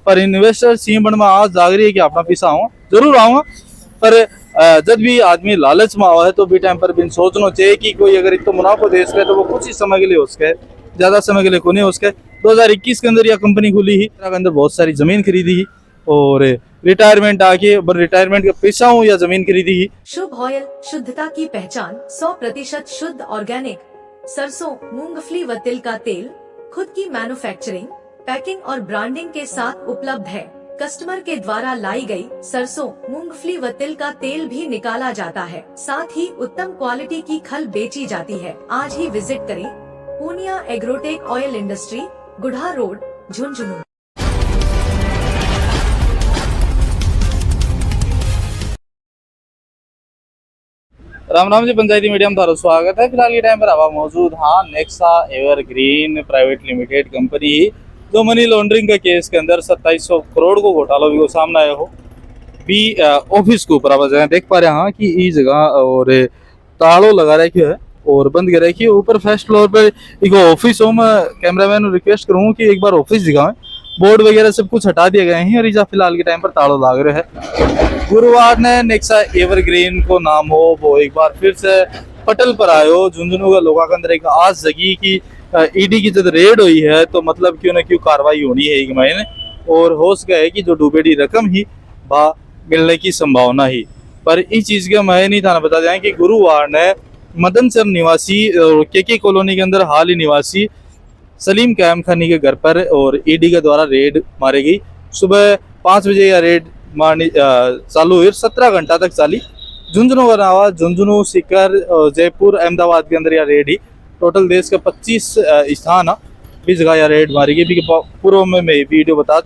पर इन्वेस्टर सी बन में आज जाग रही है कि अपना पैसा आऊँ जरूर आऊँगा। पर जब भी आदमी लालच में आवा है तो भी टाइम पर भी सोचना चाहिए कि कोई अगर इतना मुनाफा दे सके तो वो कुछ ही समय के लिए हो सके, ज्यादा समय के लिए को नहीं हो सके। 2021 के अंदर यह कंपनी खुली ही, के अंदर बहुत सारी जमीन खरीदी ही और रिटायरमेंट आके रिटायरमेंट का पैसा हो या जमीन खरीदी ही। शुभ ऑयल, शुद्धता की पहचान, 100% शुद्ध ऑर्गेनिक सरसों, मूंगफली व तिल का तेल खुद की मैन्युफैक्चरिंग, पैकिंग और ब्रांडिंग के साथ उपलब्ध है। कस्टमर के द्वारा लाई गई सरसों, मूंगफली व तिल का तेल भी निकाला जाता है, साथ ही उत्तम क्वालिटी की खल बेची जाती है। आज ही विजिट करें Purnia agrotech oil industry, Gudha road, Jhunjhunu. Ram Ram ji, Panchayati media में थारो स्वागत है। फिलहाल ये टाइम पर हवा मौजूद हाँ Nexa evergreen private limited company जो मनी लॉन्ड्रिंग का केस के अंदर 2700 करोड़ को घोटाला भी सामने आया हो भी ऑफिस के ऊपर आवाज देख पा रहे हाँ कि ये जगह और तालों लगा रखी है और बंद कर रखी है। ऊपर फर्स्ट फ्लोर पर एक ऑफिस हो, मैं कैमरामैन रिक्वेस्ट करूँ कि एक बार ऑफिस दिखाएं। बोर्ड वगैरह सब कुछ हटा दिए गए हैं और इजा फिलहाल के टाइम पर तालों लाग रहे हैं। गुरुवार ने नेक्सा एवरग्रीन को नाम हो वो एक बार फिर से पटल पर आयो। झुंझुनू का लोगों के अंदर एक आस जगी कि ईडी की जब रेड हुई है तो मतलब क्यों ना क्यों कार्रवाई होनी है एक महीने, और हो सका है कि जो डूबेड़ी रकम ही बा मिलने की संभावना ही। पर इस चीज का मैं नहीं था बता दें कि गुरुवार ने मदनसर निवासी केके कॉलोनी के अंदर हाल ही निवासी सलीम कायम खानी के घर पर और ईडी के द्वारा रेड मारी गई। सुबह 5 बजे यह रेड मारनी चालू हुई, 17 घंटा तक चाली। झुंझुनू का नावा झुंझुनू, सीकर, जयपुर, अहमदाबाद के अंदर यह रेड ही टोटल देश का 25 स्थान भी जगह यह रेड मारी गई। पूर्व में मैं वीडियो बता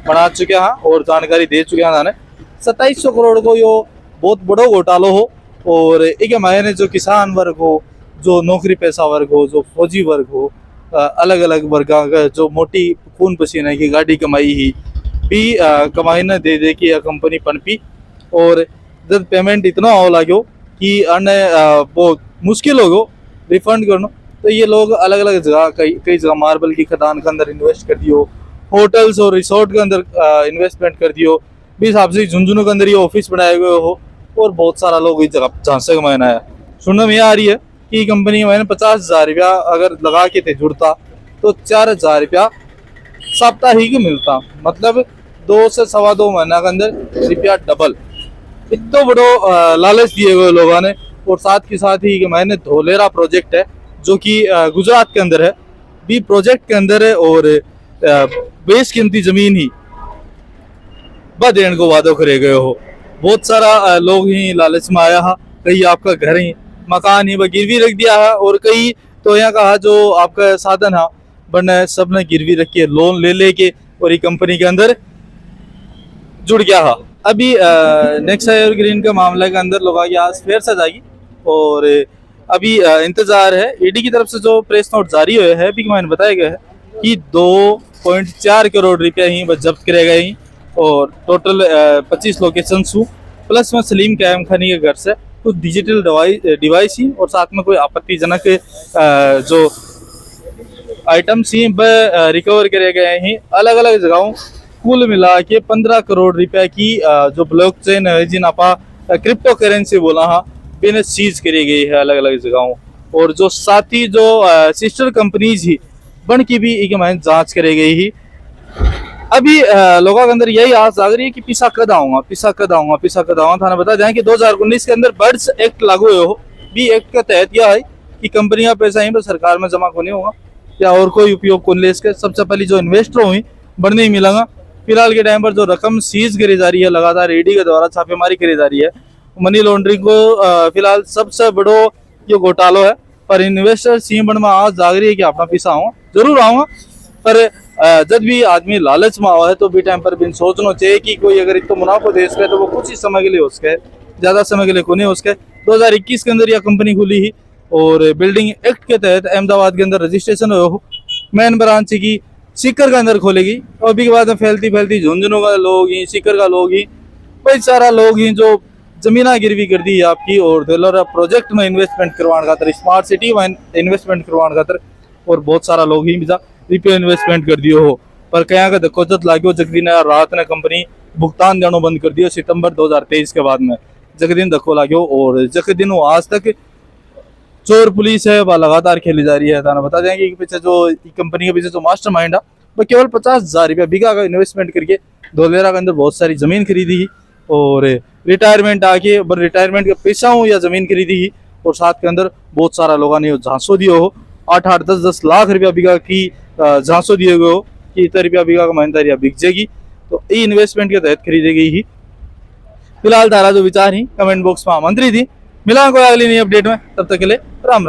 बना चुके हैं और जानकारी दे चुके हैं। 2700 करोड़ को यो बहुत बड़ो घोटालो हो और एक महीने जो किसान वर्ग हो, जो नौकरी पेशा वर्ग हो, जो फौजी वर्ग हो, अलग अलग वर्ग का जो मोटी खून पसीने की गाड़ी कमाई ही भी कमाई न दे दे कि यह कंपनी पनपी। और जब पेमेंट इतना हो लागो कि अन्य बहुत मुश्किल होगो रिफंड करना, तो ये लोग अलग अलग जगह कई जगह मार्बल की खदान के अंदर इन्वेस्ट कर दियो, होटल्स और रिसोर्ट के अंदर इन्वेस्टमेंट कर दियो। भी हिसाब से झुंझुनू के अंदर ये ऑफिस बनाए हुए हो और बहुत सारा लोग इस जगह झांसे का महीना है। सुनने में आ रही है कि कंपनी मैंने 50,000 रुपया अगर लगा के थे जुड़ता तो 4,000 रुपया साप्ताहिक मिलता, मतलब 2 से सवा 2 महीना के अंदर रुपया डबल। इतना बड़ो लालच दिए हुए लोगों ने। और साथ के साथ ही मैंने धोलेरा प्रोजेक्ट है जो कि गुजरात के अंदर है भी प्रोजेक्ट के अंदर है और बेस कीमती जमीन ही देने को वादो करे गए हो। बहुत सारा लोग ही लालच में आया है, कई आपका घर ही मकान ही गिरवी रख दिया है और कई तो यहाँ कहा जो आपका साधन है बने सब ने गिरवी रख के लोन ले लेके और ये कंपनी के अंदर जुड़ गया है। अभी नेक्सा एवरग्रीन का मामला के अंदर लोगों की आज फिर से जाएगी और अभी इंतजार है। ईडी की तरफ से जो प्रेस नोट जारी हुए है भी मैंने बताया गया है कि 2.4 करोड़ रुपया ही बस जब्त करे गए ही और टोटल 25 लोकेशन प्लस में सलीम कायम खानी के घर से कुछ डिजिटल डिवाइस ही और साथ में कोई आपत्तिजनक जो आइटम्स ही रिकवर करे गए हैं अलग अलग जगहों। कुल मिला के 15 करोड़ रुपया की जो ब्लॉकचेन है जिन आपा क्रिप्टो करेंसी बोला हाँ बिना सीज करी गई है अलग अलग जगहों। और जो साथी जो सिस्टर कंपनीज ही बन की भी एक महीने जांच करी गई ही। अभी लोगों के अंदर यही आस जाग रही है कि पिसा कद आऊंगा। थाना बता दें कि 2019 के अंदर बर्ड्स एक्ट लागू हुए हो भी एक्ट के तहत यह है कि कंपनी का पैसा ही सरकार में जमा को नहीं होगा या और कोई उपयोग को ले इसके सबसे पहले जो इन्वेस्टर हुई बढ़ने ही मिलेगा। फिलहाल के टाइम पर जो रकम सीज करी जा रही है लगातार ईडी के द्वारा छापेमारी करी जा रही है मनी लॉन्ड्रिंग को फिलहाल सबसे बड़ो ये घोटालो है। पर इन्वेस्टर सी बन में आज जाग रही है कि अपना पैसा आऊँगा जरूर आऊँगा। पर जब भी आदमी लालच में आवा है तो भी टाइम पर भी सोचना चाहिए कि कोई अगर इतना मुनाफा दे सके तो वो कुछ ही समय के लिए हो सके, ज्यादा समय के लिए को नहीं हो सके। 2021 के अंदर यह कंपनी खुली ही और बिल्डिंग एक्ट के तहत अहमदाबाद के अंदर रजिस्ट्रेशन हो मेन ब्रांच की सीकर के अंदर खोलेगी और अभी के बाद में फैलती झुंझुनू का लोग ही, सीकर का लोग ही, कई सारा लोग ही जो जमीना गिरवी कर दी है आपकी और धोलेरा प्रोजेक्ट में इन्वेस्टमेंट करवाने खातर, स्मार्ट सिटी में इन्वेस्टमेंट करवाने खातर और बहुत सारा लोग ही रुपये इन्वेस्टमेंट कर दियो हो। पर क्या का देखो जत लाग्यो जगदी ने रात ने कंपनी भुगतान देना बंद कर दियो सितंबर 2023 के बाद में जगदीन धक्को लाग्यो। और जगदीन आज तक चोर पुलिस है वह लगातार खेली जा रही है। थाना बता देंगे कि पीछे जो कंपनी के पीछे जो मास्टर माइंड है वो केवल 50,000 रुपया बीघा का इन्वेस्टमेंट करके धोलेरा के अंदर बहुत सारी जमीन खरीदी ही और रिटायरमेंट आके रिटायरमेंट का पैसा हो या जमीन खरीदी ही और साथ के अंदर बहुत सारा लोगों ने झांसो दियो हो 8-8 10-10 लाख रुपया बीघा की झांसो दिए गए हो कि इतना रुपया बीघा का माइंदारिया बिक जाएगी। तो ये इन्वेस्टमेंट के तहत खरीदी गई ही। फिलहाल तारा जो विचार ही कमेंट बॉक्स में आमंत्रित थी। मिला कोई अगली नई अपडेट में, तब तक के लिए राम राम।